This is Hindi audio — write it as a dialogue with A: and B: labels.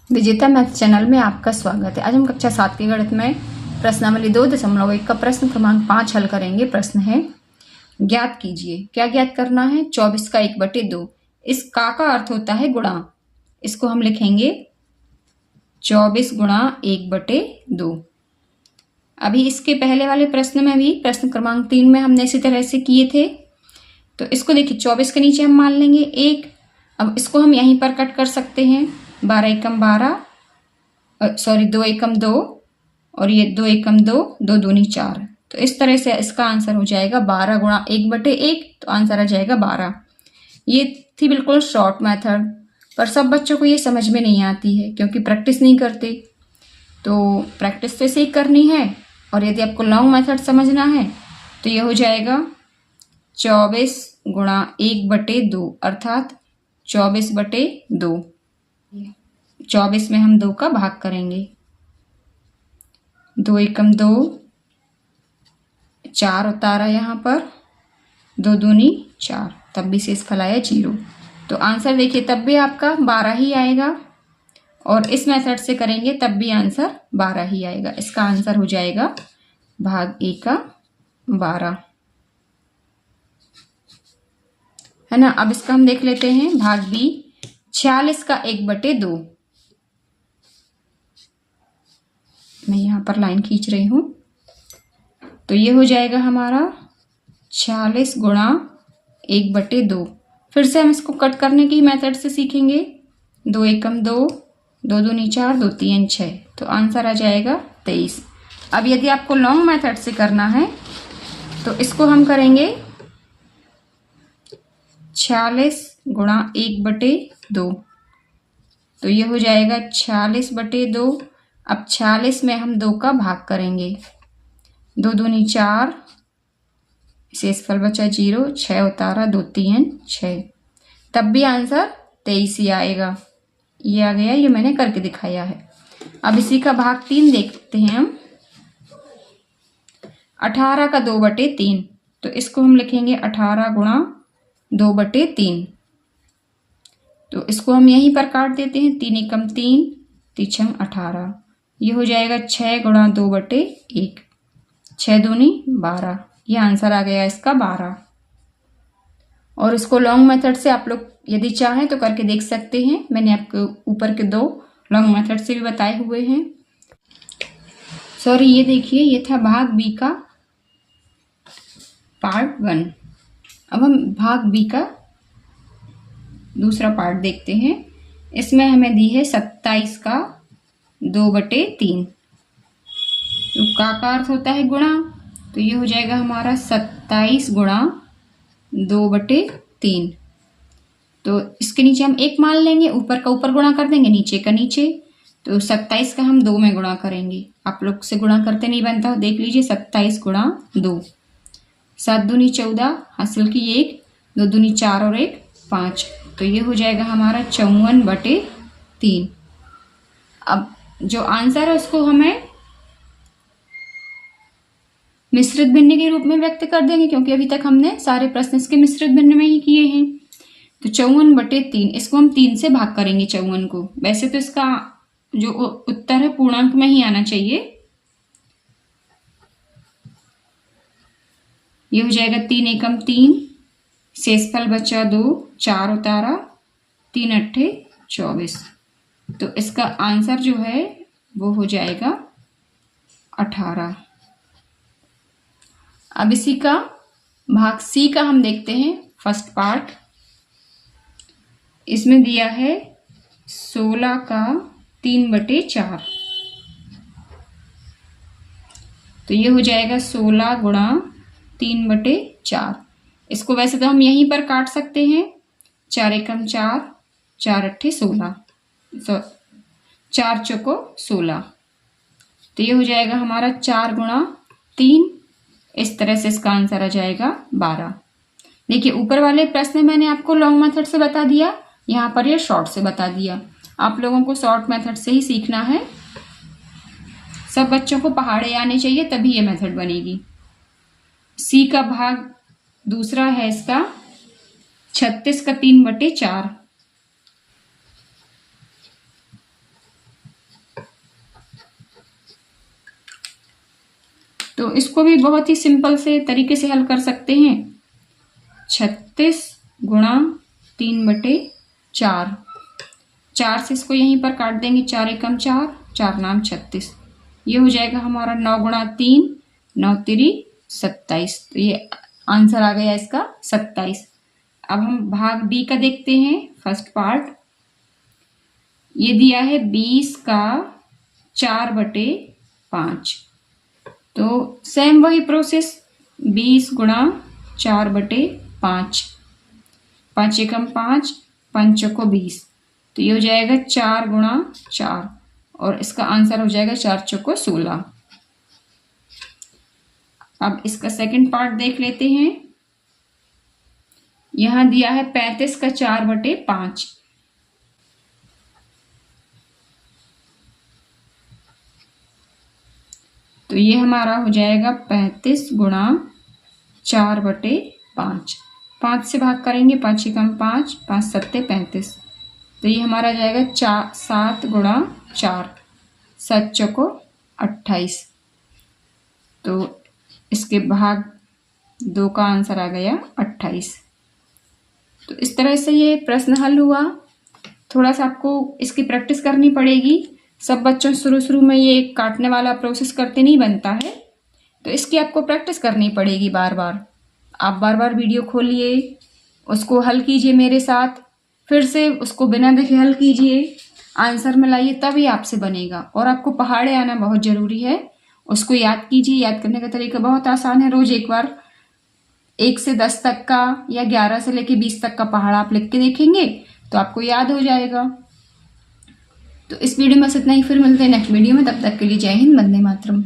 A: विजेता मैथ चैनल में आपका स्वागत है। आज हम कक्षा 7 के गणित में प्रश्नावली 2.1 का प्रश्न क्रमांक 5 हल करेंगे। प्रश्न है, ज्ञात कीजिए। क्या ज्ञात करना है? 24 का 1/2। इस का अर्थ होता है गुणा। इसको हम लिखेंगे 24 गुणा 1/2। अभी इसके पहले वाले प्रश्न में भी प्रश्न क्रमांक 3 में हमने इसी तरह से किए थे। तो इसको देखिए, 24 के नीचे हम मान लेंगे 1। अब इसको हम यहीं पर कट कर सकते हैं। 12 एकम 12, 2 एकम 2 और ये 2 एकम 2, 2 दूनी 4। तो इस तरह से इसका आंसर हो जाएगा 12 गुणा 1/1। तो आंसर आ जाएगा 12। ये थी बिल्कुल शॉर्ट मेथड, पर सब बच्चों को ये समझ में नहीं आती है क्योंकि प्रैक्टिस नहीं करते। तो प्रैक्टिस तो इसे ही करनी है। और यदि आपको लॉन्ग मेथड समझना है तो ये हो जाएगा 24 गुणा 1/2 अर्थात 24/2। 24 में हम 2 का भाग करेंगे। 2 एकम 2, 4 उतारा यहाँ पर, 2 दूनी 4, तब भी शेषफल आया 0। तो आंसर देखिए तब भी आपका 12 ही आएगा, और इस मेथड से करेंगे तब भी आंसर 12 ही आएगा। इसका आंसर हो जाएगा भाग ए का 12, है ना। अब इसका हम देख लेते हैं भाग बी, 46 का 1/2। मैं यहाँ पर लाइन खींच रही हूँ। तो ये हो जाएगा हमारा 46 गुणा 1/2। फिर से हम इसको कट करने की मेथड से सीखेंगे। 2 एकम 2, 2 दूनी 4, 2 तीन 6। तो आंसर आ जाएगा 23। अब यदि आपको लॉन्ग मेथड से करना है तो इसको हम करेंगे 46 गुणा 1/2। तो ये हो जाएगा 46/2। अब 46 में हम 2 का भाग करेंगे। 2 दूनी 4, शेषफल बचा 0, 6 उतारा, 2 तीन 6, तब भी आंसर 23 ही आएगा। ये आ गया, ये मैंने करके दिखाया है। अब इसी का भाग 3 देखते हैं हम। 18 का 2/3। तो इसको हम लिखेंगे 18 गुणा 2/3। तो इसको हम यहीं पर काट देते हैं। 3 एकम 3, 3 18। ये हो जाएगा 6 गुणा 2/1, 6 दूनी 12। ये आंसर आ गया इसका 12। और इसको लॉन्ग मेथड से आप लोग यदि चाहें तो करके देख सकते हैं। मैंने आपको ऊपर के 2 लॉन्ग मेथड से भी बताए हुए हैं। सॉरी, ये देखिए, ये था भाग बी का पार्ट 1। अब हम भाग बी का दूसरा पार्ट देखते हैं। इसमें हमें दी है 27 का 2/3। तो का अर्थ होता है गुणा। तो ये हो जाएगा हमारा 27 गुणा 2/3। तो इसके नीचे हम 1 मान लेंगे, ऊपर का ऊपर गुणा कर देंगे, नीचे का नीचे। तो 27 का हम 2 में गुणा करेंगे। आप लोग से गुणा करते नहीं बनता, देख लीजिए। 27 गुणा 2, 7 दूनी 14, हासिल की 1, 2 दूनी 4 और 1 5। तो ये हो जाएगा हमारा 54/3। अब जो आंसर है उसको हमें मिश्रित भिन्न के रूप में व्यक्त कर देंगे, क्योंकि अभी तक हमने सारे प्रश्न इसके मिश्रित भिन्न में ही किए हैं। तो 54/3, इसको हम 3 से भाग करेंगे 54 को। वैसे तो इसका जो उत्तर है पूर्णांक में ही आना चाहिए। ये हो जाएगा 3 एकम 3, शेषफल बचा 2, 4 उतारा, 3 अट्ठे 24। तो इसका आंसर जो है वो हो जाएगा 18। अब इसी का भाग सी का हम देखते हैं, फर्स्ट पार्ट। इसमें दिया है 16 का 3/4। तो ये हो जाएगा 16 गुणा 3/4। इसको वैसे तो हम यहीं पर काट सकते हैं। 4 एकम 4, 4 अट्ठे 16, 4 चौको 16। तो ये हो जाएगा हमारा 4 गुणा 3। इस तरह से इसका आंसर आ जाएगा 12। देखिए, ऊपर वाले प्रश्न मैंने आपको लॉन्ग मेथड से बता दिया, यहाँ पर ये शॉर्ट से बता दिया। आप लोगों को शॉर्ट मेथड से ही सीखना है। सब बच्चों को पहाड़े आने चाहिए, तभी ये मेथड बनेगी। सी का भाग दूसरा है इसका 36 का 3/4। तो इसको भी बहुत ही सिंपल से तरीके से हल कर सकते हैं। 36 गुणा 3/4, 4 से इसको यहीं पर काट देंगे, 4 एकम 4, 4 नाम 36। ये हो जाएगा हमारा 9 गुणा 3, 9 तिरी 27। तो ये आंसर आ गया इसका 27। अब हम भाग बी का देखते हैं, फर्स्ट पार्ट। ये दिया है 20 का 4/5। तो सेम वही प्रोसेस, 20 गुणा 4/5, 5 एकम 5, 5 चौको 20। तो ये हो जाएगा 4 गुणा 4 और इसका आंसर हो जाएगा 4 चौको 16। अब इसका सेकंड पार्ट देख लेते हैं। यहां दिया है 35 का 4/5। तो ये हमारा हो जाएगा 35 गुणा 4/5। 5 से भाग करेंगे, 5 एकम 5, 5 सत्ते 35। तो ये हमारा जाएगा 7 गुणा 4, 7 चौको 28। तो इसके भाग 2 का आंसर आ गया 28। तो इस तरह से ये प्रश्न हल हुआ। थोड़ा सा आपको इसकी प्रैक्टिस करनी पड़ेगी। सब बच्चों शुरू में ये काटने वाला प्रोसेस करते नहीं बनता है, तो इसकी आपको प्रैक्टिस करनी पड़ेगी बार बार। आप बार बार वीडियो खोलिए, उसको हल कीजिए मेरे साथ, फिर से उसको बिना देखे हल कीजिए, आंसर में लाइए, तभी आपसे बनेगा। और आपको पहाड़े आना बहुत ज़रूरी है, उसको याद कीजिए। याद करने का तरीका बहुत आसान है। रोज़ एक बार 1 से 10 तक का या 11 से लेके 20 तक का पहाड़ा आप लिख के देखेंगे तो आपको याद हो जाएगा। तो इस वीडियो में बस इतना ही, फिर मिलते हैं नेक्स्ट वीडियो में। तब तक के लिए जय हिंद, वंदे मातरम।